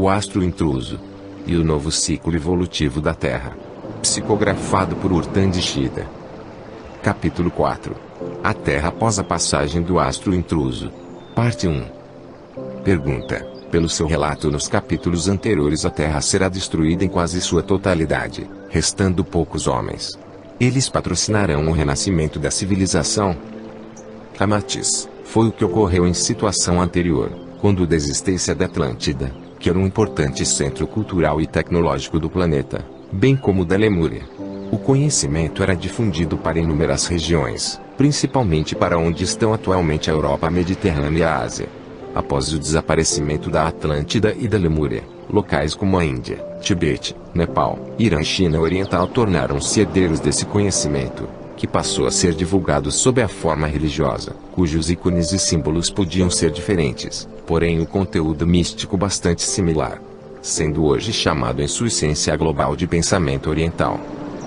o astro intruso e o novo ciclo evolutivo da Terra. Psicografado por Urtandi Shida. Capítulo 4. A Terra após a passagem do astro intruso. Parte 1. Pergunta: pelo seu relato nos capítulos anteriores, a Terra será destruída em quase sua totalidade, restando poucos homens. Eles patrocinarão o renascimento da civilização? Ramatiz: foi o que ocorreu em situação anterior, quando da existência da Atlântida, que era um importante centro cultural e tecnológico do planeta, bem como da Lemúria. O conhecimento era difundido para inúmeras regiões, principalmente para onde estão atualmente a Europa Mediterrânea e a Ásia. Após o desaparecimento da Atlântida e da Lemúria, locais como a Índia, Tibete, Nepal, Irã e China Oriental tornaram-se herdeiros desse conhecimento, que passou a ser divulgado sob a forma religiosa, cujos ícones e símbolos podiam ser diferentes, porém o conteúdo místico bastante similar, sendo hoje chamado em sua essência global de pensamento oriental.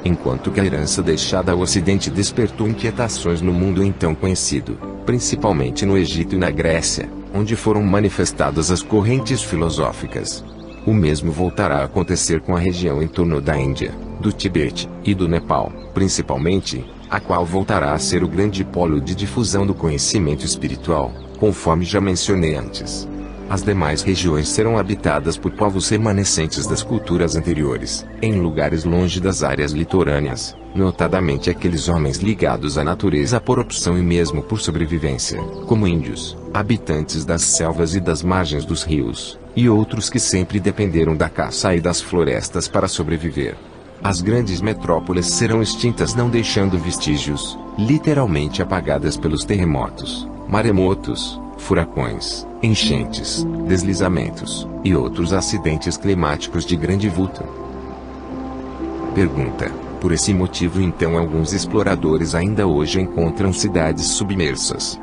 Enquanto que a herança deixada ao Ocidente despertou inquietações no mundo então conhecido, principalmente no Egito e na Grécia, onde foram manifestadas as correntes filosóficas. O mesmo voltará a acontecer com a região em torno da Índia, do Tibete e do Nepal, principalmente, a qual voltará a ser o grande polo de difusão do conhecimento espiritual, conforme já mencionei antes. As demais regiões serão habitadas por povos remanescentes das culturas anteriores, em lugares longe das áreas litorâneas, notadamente aqueles homens ligados à natureza por opção e mesmo por sobrevivência, como índios, habitantes das selvas e das margens dos rios, e outros que sempre dependeram da caça e das florestas para sobreviver. As grandes metrópoles serão extintas, não deixando vestígios, literalmente apagadas pelos terremotos, maremotos, furacões, enchentes, deslizamentos e outros acidentes climáticos de grande vulto. Pergunta: por esse motivo então alguns exploradores ainda hoje encontram cidades submersas?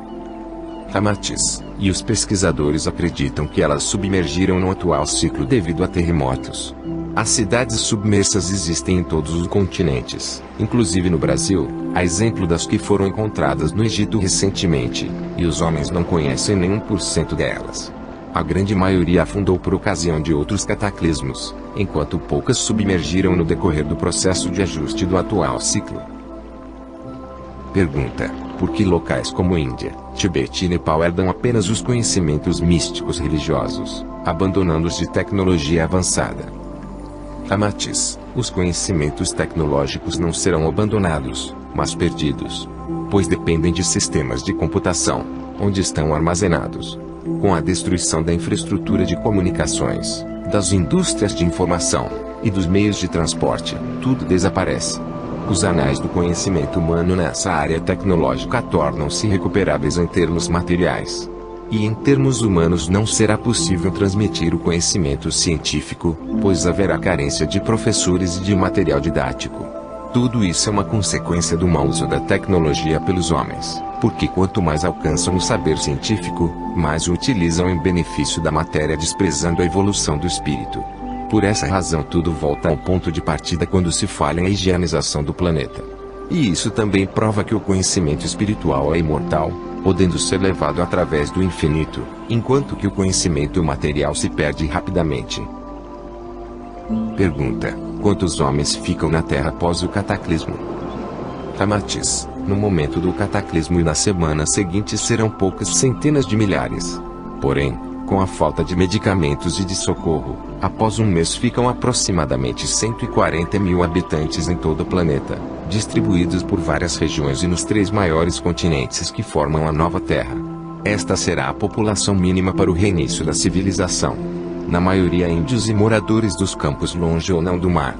Ramatiz: e os pesquisadores acreditam que elas submergiram no atual ciclo devido a terremotos. As cidades submersas existem em todos os continentes, inclusive no Brasil, a exemplo das que foram encontradas no Egito recentemente, e os homens não conhecem nem 1% delas. A grande maioria afundou por ocasião de outros cataclismos, enquanto poucas submergiram no decorrer do processo de ajuste do atual ciclo. Pergunta: por que locais como Índia, Tibete e Nepal herdam apenas os conhecimentos místicos religiosos, abandonando os de tecnologia avançada? Ramatiz: os conhecimentos tecnológicos não serão abandonados, mas perdidos, pois dependem de sistemas de computação, onde estão armazenados. Com a destruição da infraestrutura de comunicações, das indústrias de informação e dos meios de transporte, tudo desaparece. Os anais do conhecimento humano nessa área tecnológica tornam-se irrecuperáveis em termos materiais. E em termos humanos não será possível transmitir o conhecimento científico, pois haverá carência de professores e de material didático. Tudo isso é uma consequência do mau uso da tecnologia pelos homens, porque quanto mais alcançam o saber científico, mais o utilizam em benefício da matéria, desprezando a evolução do espírito. Por essa razão tudo volta ao ponto de partida quando se fala em higienização do planeta. E isso também prova que o conhecimento espiritual é imortal, podendo ser levado através do infinito, enquanto que o conhecimento material se perde rapidamente. Pergunta: quantos homens ficam na Terra após o cataclismo? Ramatiz: no momento do cataclismo e na semana seguinte serão poucas centenas de milhares. Porém, com a falta de medicamentos e de socorro, após um mês ficam aproximadamente 140 mil habitantes em todo o planeta, distribuídos por várias regiões e nos 3 maiores continentes que formam a nova Terra. Esta será a população mínima para o reinício da civilização. Na maioria índios e moradores dos campos longe ou não do mar.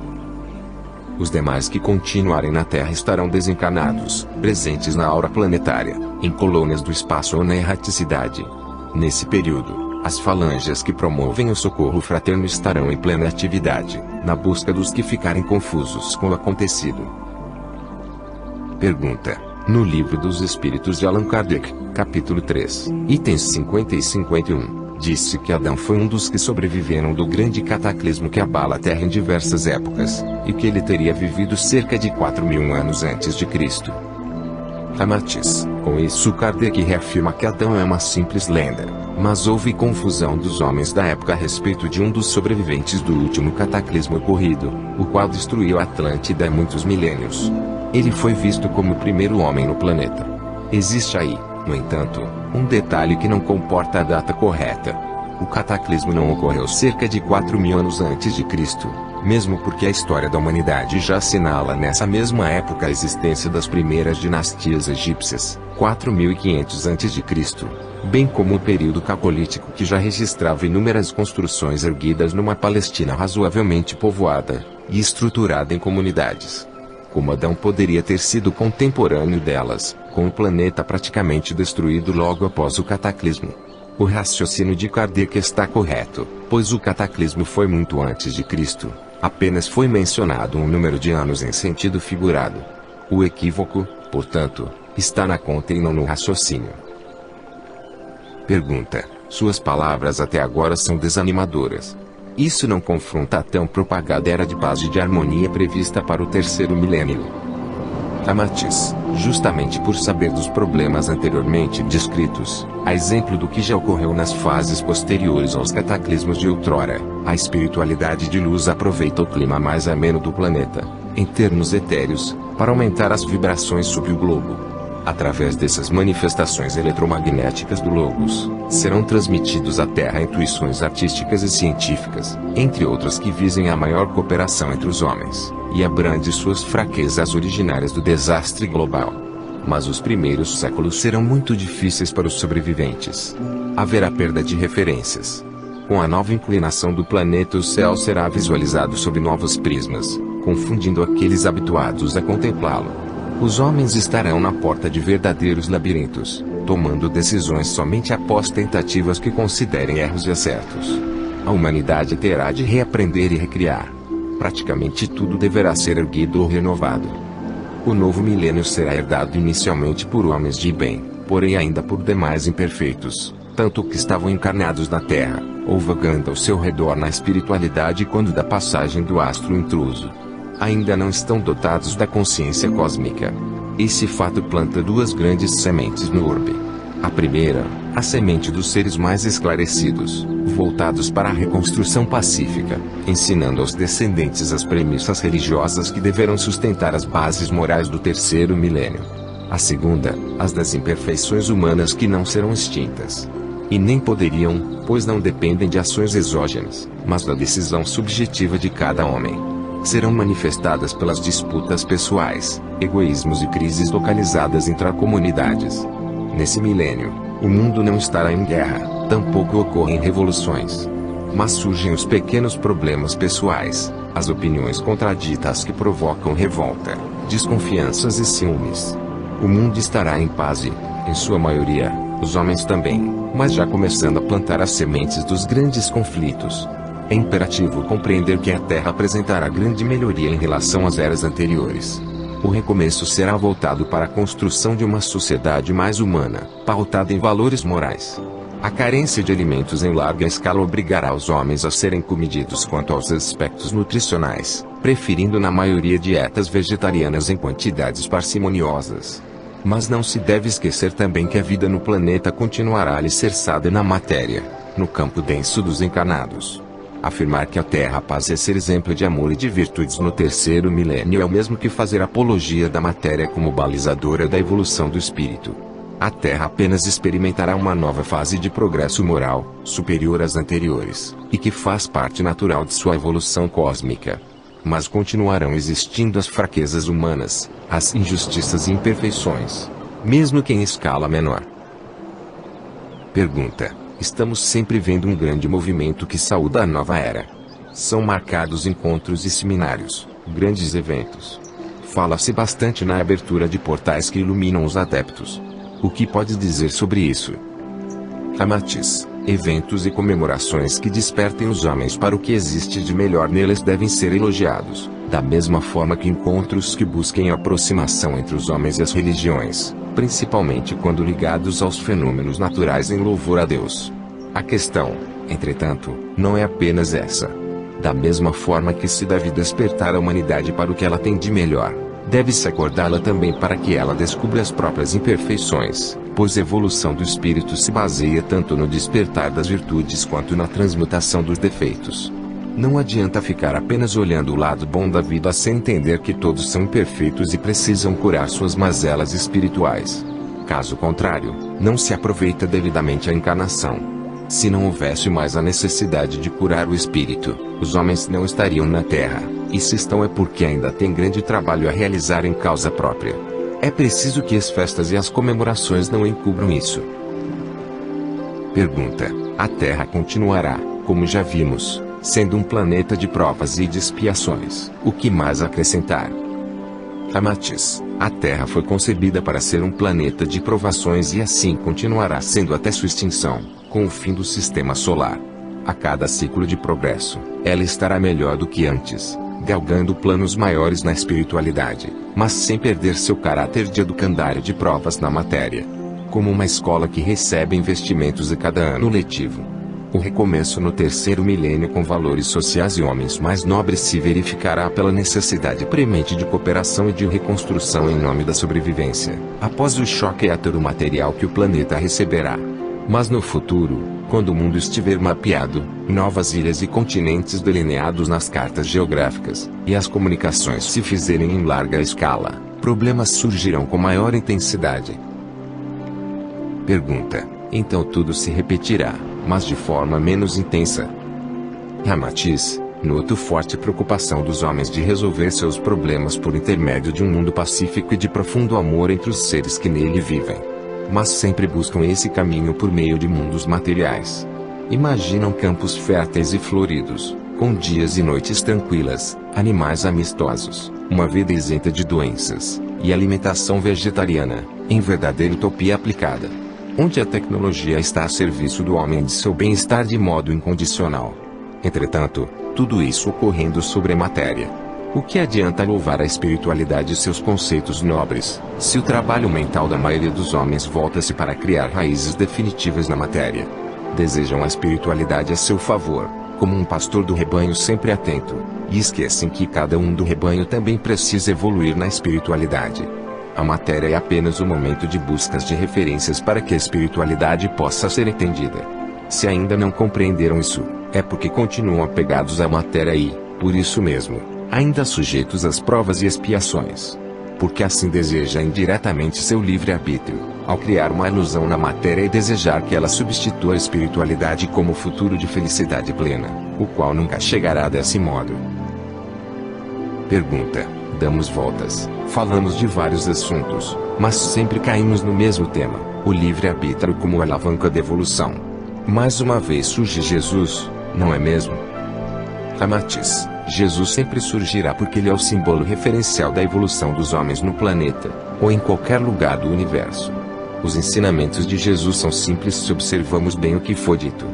Os demais que continuarem na Terra estarão desencarnados, presentes na aura planetária, em colônias do espaço ou na erraticidade. Nesse período, as falanges que promovem o socorro fraterno estarão em plena atividade, na busca dos que ficarem confusos com o acontecido. Pergunta: no Livro dos Espíritos de Allan Kardec, capítulo 3, itens 50 e 51, disse que Adão foi um dos que sobreviveram do grande cataclismo que abala a Terra em diversas épocas, e que ele teria vivido cerca de 4.000 anos antes de Cristo. Ramatiz: Com isso, Kardec reafirma que Adão é uma simples lenda, mas houve confusão dos homens da época a respeito de um dos sobreviventes do último cataclismo ocorrido, o qual destruiu a Atlântida há muitos milênios. Ele foi visto como o primeiro homem no planeta. Existe aí, no entanto, um detalhe que não comporta a data correta. O cataclismo não ocorreu cerca de 4.000 anos antes de Cristo, mesmo porque a história da humanidade já assinala nessa mesma época a existência das primeiras dinastias egípcias, 4.500 a.C., bem como o período calcolítico que já registrava inúmeras construções erguidas numa Palestina razoavelmente povoada e estruturada em comunidades. Como Adão poderia ter sido contemporâneo delas, com o planeta praticamente destruído logo após o cataclismo? O raciocínio de Kardec está correto, pois o cataclismo foi muito antes de Cristo, apenas foi mencionado um número de anos em sentido figurado. O equívoco, portanto, está na conta e não no raciocínio. Pergunta: suas palavras até agora são desanimadoras. Isso não confronta a tão propagada era de paz e de harmonia prevista para o terceiro milênio? Amatiz: justamente por saber dos problemas anteriormente descritos, a exemplo do que já ocorreu nas fases posteriores aos cataclismos de outrora, a espiritualidade de luz aproveita o clima mais ameno do planeta, em termos etéreos, para aumentar as vibrações sobre o globo. Através dessas manifestações eletromagnéticas do Logos, serão transmitidos à Terra intuições artísticas e científicas, entre outras que visem a maior cooperação entre os homens, e abrande suas fraquezas originárias do desastre global. Mas os primeiros séculos serão muito difíceis para os sobreviventes. Haverá perda de referências. Com a nova inclinação do planeta, o céu será visualizado sob novos prismas, confundindo aqueles habituados a contemplá-lo. Os homens estarão na porta de verdadeiros labirintos, tomando decisões somente após tentativas que considerem erros e acertos. A humanidade terá de reaprender e recriar. Praticamente tudo deverá ser erguido ou renovado. O novo milênio será herdado inicialmente por homens de bem, porém ainda por demais imperfeitos, tanto que estavam encarnados na Terra, ou vagando ao seu redor na espiritualidade quando da passagem do astro intruso. Ainda não estão dotados da consciência cósmica. Esse fato planta duas grandes sementes no orbe. A primeira, a semente dos seres mais esclarecidos, voltados para a reconstrução pacífica, ensinando aos descendentes as premissas religiosas que deverão sustentar as bases morais do terceiro milênio. A segunda, as das imperfeições humanas que não serão extintas. E nem poderiam, pois não dependem de ações exógenas, mas da decisão subjetiva de cada homem. Serão manifestadas pelas disputas pessoais, egoísmos e crises localizadas intracomunidades. Nesse milênio, o mundo não estará em guerra, tampouco ocorrem revoluções. Mas surgem os pequenos problemas pessoais, as opiniões contraditas que provocam revolta, desconfianças e ciúmes. O mundo estará em paz e, em sua maioria, os homens também, mas já começando a plantar as sementes dos grandes conflitos. É imperativo compreender que a Terra apresentará grande melhoria em relação às eras anteriores. O recomeço será voltado para a construção de uma sociedade mais humana, pautada em valores morais. A carência de alimentos em larga escala obrigará os homens a serem comedidos quanto aos aspectos nutricionais, preferindo na maioria dietas vegetarianas em quantidades parcimoniosas. Mas não se deve esquecer também que a vida no planeta continuará alicerçada na matéria, no campo denso dos encarnados. Afirmar que a Terra passa a ser exemplo de amor e de virtudes no terceiro milênio é o mesmo que fazer apologia da matéria como balizadora da evolução do espírito. A Terra apenas experimentará uma nova fase de progresso moral, superior às anteriores, e que faz parte natural de sua evolução cósmica. Mas continuarão existindo as fraquezas humanas, as injustiças e imperfeições, mesmo que em escala menor. Pergunta: estamos sempre vendo um grande movimento que saúda a nova era. São marcados encontros e seminários, grandes eventos. Fala-se bastante na abertura de portais que iluminam os adeptos. O que pode dizer sobre isso? Amatiz: eventos e comemorações que despertem os homens para o que existe de melhor neles devem ser elogiados, da mesma forma que encontros que busquem aproximação entre os homens e as religiões, principalmente quando ligados aos fenômenos naturais em louvor a Deus. A questão, entretanto, não é apenas essa. Da mesma forma que se deve despertar a humanidade para o que ela tem de melhor, Deve-se acordá-la também para que ela descubra as próprias imperfeições, pois a evolução do espírito se baseia tanto no despertar das virtudes quanto na transmutação dos defeitos. Não adianta ficar apenas olhando o lado bom da vida sem entender que todos são imperfeitos e precisam curar suas mazelas espirituais. Caso contrário, não se aproveita devidamente a encarnação. Se não houvesse mais a necessidade de curar o espírito, os homens não estariam na Terra, e se estão é porque ainda têm grande trabalho a realizar em causa própria. É preciso que as festas e as comemorações não encubram isso. Pergunta: a Terra continuará, como já vimos, sendo um planeta de provas e de expiações. O que mais acrescentar? Ramatiz: a Terra foi concebida para ser um planeta de provações e assim continuará sendo até sua extinção, com o fim do sistema solar. A cada ciclo de progresso, ela estará melhor do que antes, galgando planos maiores na espiritualidade, mas sem perder seu caráter de educandário de provas na matéria. Como uma escola que recebe investimentos a cada ano letivo. O recomeço no terceiro milênio com valores sociais e homens mais nobres se verificará pela necessidade premente de cooperação e de reconstrução em nome da sobrevivência, após o choque heteromaterial que o planeta receberá. Mas no futuro, quando o mundo estiver mapeado, novas ilhas e continentes delineados nas cartas geográficas, e as comunicações se fizerem em larga escala, problemas surgirão com maior intensidade. Pergunta: então tudo se repetirá, mas de forma menos intensa? Ramatiz: noto forte preocupação dos homens de resolver seus problemas por intermédio de um mundo pacífico e de profundo amor entre os seres que nele vivem. Mas sempre buscam esse caminho por meio de mundos materiais. Imaginam campos férteis e floridos, com dias e noites tranquilas, animais amistosos, uma vida isenta de doenças, e alimentação vegetariana, em verdadeira utopia aplicada. Onde a tecnologia está a serviço do homem e de seu bem-estar de modo incondicional. Entretanto, tudo isso ocorrendo sobre a matéria. O que adianta louvar a espiritualidade e seus conceitos nobres, se o trabalho mental da maioria dos homens volta-se para criar raízes definitivas na matéria? Desejam a espiritualidade a seu favor, como um pastor do rebanho sempre atento, e esquecem que cada um do rebanho também precisa evoluir na espiritualidade. A matéria é apenas o momento de buscas de referências para que a espiritualidade possa ser entendida. Se ainda não compreenderam isso, é porque continuam apegados à matéria e, por isso mesmo, ainda sujeitos às provas e expiações. Porque assim deseja indiretamente seu livre-arbítrio, ao criar uma ilusão na matéria e desejar que ela substitua a espiritualidade como futuro de felicidade plena, o qual nunca chegará desse modo. Pergunta: damos voltas, falamos de vários assuntos, mas sempre caímos no mesmo tema, o livre-arbítrio como alavanca da evolução. Mais uma vez surge Jesus, não é mesmo? Ramatiz: Jesus sempre surgirá porque ele é o símbolo referencial da evolução dos homens no planeta, ou em qualquer lugar do universo. Os ensinamentos de Jesus são simples se observamos bem o que foi dito.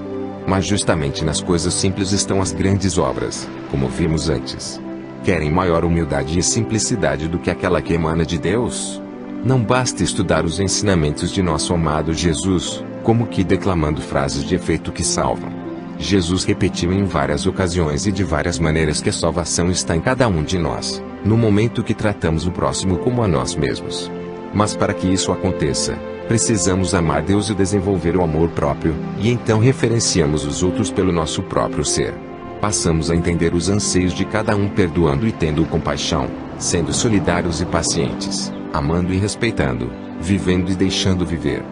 Mas justamente nas coisas simples estão as grandes obras, como vimos antes. Querem maior humildade e simplicidade do que aquela que emana de Deus? Não basta estudar os ensinamentos de nosso amado Jesus, como que declamando frases de efeito que salvam. Jesus repetiu em várias ocasiões e de várias maneiras que a salvação está em cada um de nós, no momento que tratamos o próximo como a nós mesmos. Mas para que isso aconteça, precisamos amar Deus e desenvolver o amor próprio, e então referenciamos os outros pelo nosso próprio ser. Passamos a entender os anseios de cada um perdoando e tendo compaixão, sendo solidários e pacientes, amando e respeitando, vivendo e deixando viver.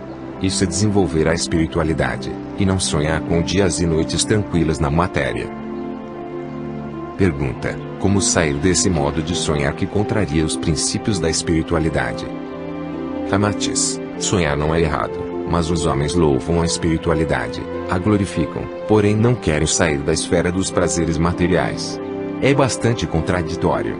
Isso é desenvolver a espiritualidade, e não sonhar com dias e noites tranquilas na matéria. Pergunta: como sair desse modo de sonhar que contraria os princípios da espiritualidade? Ramatiz: sonhar não é errado, mas os homens louvam a espiritualidade, a glorificam, porém não querem sair da esfera dos prazeres materiais. É bastante contraditório.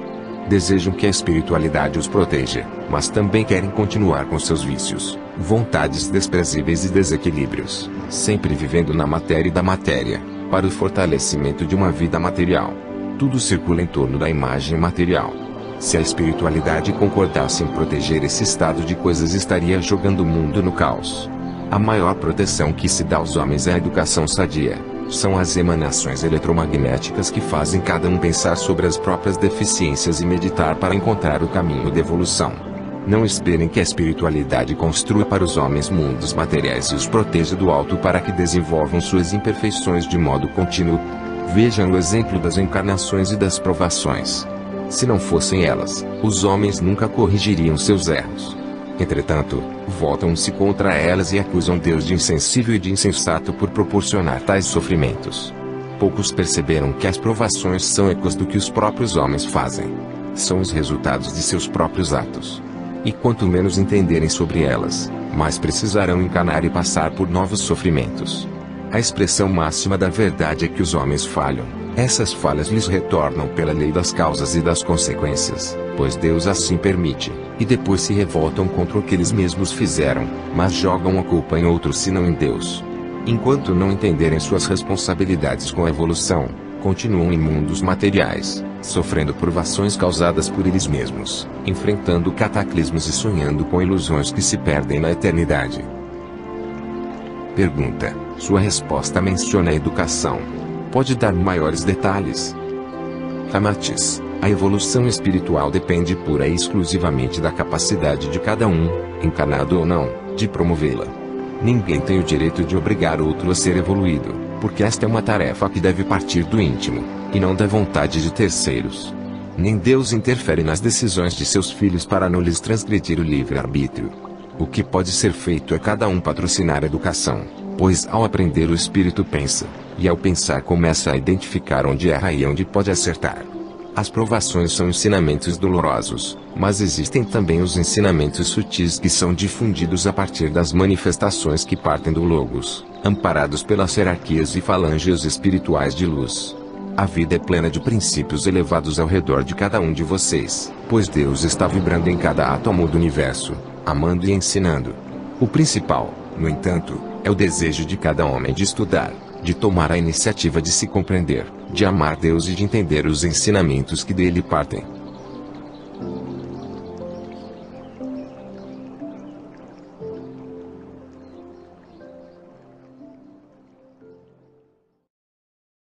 Desejam que a espiritualidade os proteja, mas também querem continuar com seus vícios, vontades desprezíveis e desequilíbrios, sempre vivendo na matéria e da matéria, para o fortalecimento de uma vida material. Tudo circula em torno da imagem material. Se a espiritualidade concordasse em proteger esse estado de coisas, estaria jogando o mundo no caos. A maior proteção que se dá aos homens é a educação sadia, São as emanações eletromagnéticas que fazem cada um pensar sobre as próprias deficiências e meditar para encontrar o caminho de evolução. Não esperem que a espiritualidade construa para os homens mundos materiais e os proteja do alto para que desenvolvam suas imperfeições de modo contínuo. Vejam o exemplo das encarnações e das provações. Se não fossem elas, os homens nunca corrigiriam seus erros. Entretanto, voltam-se contra elas e acusam Deus de insensível e de insensato por proporcionar tais sofrimentos. Poucos perceberam que as provações são ecos do que os próprios homens fazem. São os resultados de seus próprios atos. E quanto menos entenderem sobre elas, mais precisarão encarnar e passar por novos sofrimentos. A expressão máxima da verdade é que os homens falham. Essas falhas lhes retornam pela lei das causas e das consequências, pois Deus assim permite, e depois se revoltam contra o que eles mesmos fizeram, mas jogam a culpa em outros senão em Deus. Enquanto não entenderem suas responsabilidades com a evolução, continuam em mundos materiais, sofrendo provações causadas por eles mesmos, enfrentando cataclismos e sonhando com ilusões que se perdem na eternidade. Pergunta: sua resposta menciona a educação. Pode dar maiores detalhes? Ramatiz: a evolução espiritual depende pura e exclusivamente da capacidade de cada um, encarnado ou não, de promovê-la. Ninguém tem o direito de obrigar outro a ser evoluído, porque esta é uma tarefa que deve partir do íntimo, e não da vontade de terceiros. Nem Deus interfere nas decisões de seus filhos para não lhes transgredir o livre-arbítrio. O que pode ser feito é cada um patrocinar a educação, pois ao aprender o espírito pensa, e ao pensar começa a identificar onde erra e onde pode acertar. As provações são ensinamentos dolorosos, mas existem também os ensinamentos sutis que são difundidos a partir das manifestações que partem do Logos, amparados pelas hierarquias e falanges espirituais de luz. A vida é plena de princípios elevados ao redor de cada um de vocês, pois Deus está vibrando em cada átomo do universo, amando e ensinando. O principal, no entanto, é o desejo de cada homem de estudar, de tomar a iniciativa de se compreender, de amar Deus e de entender os ensinamentos que dele partem.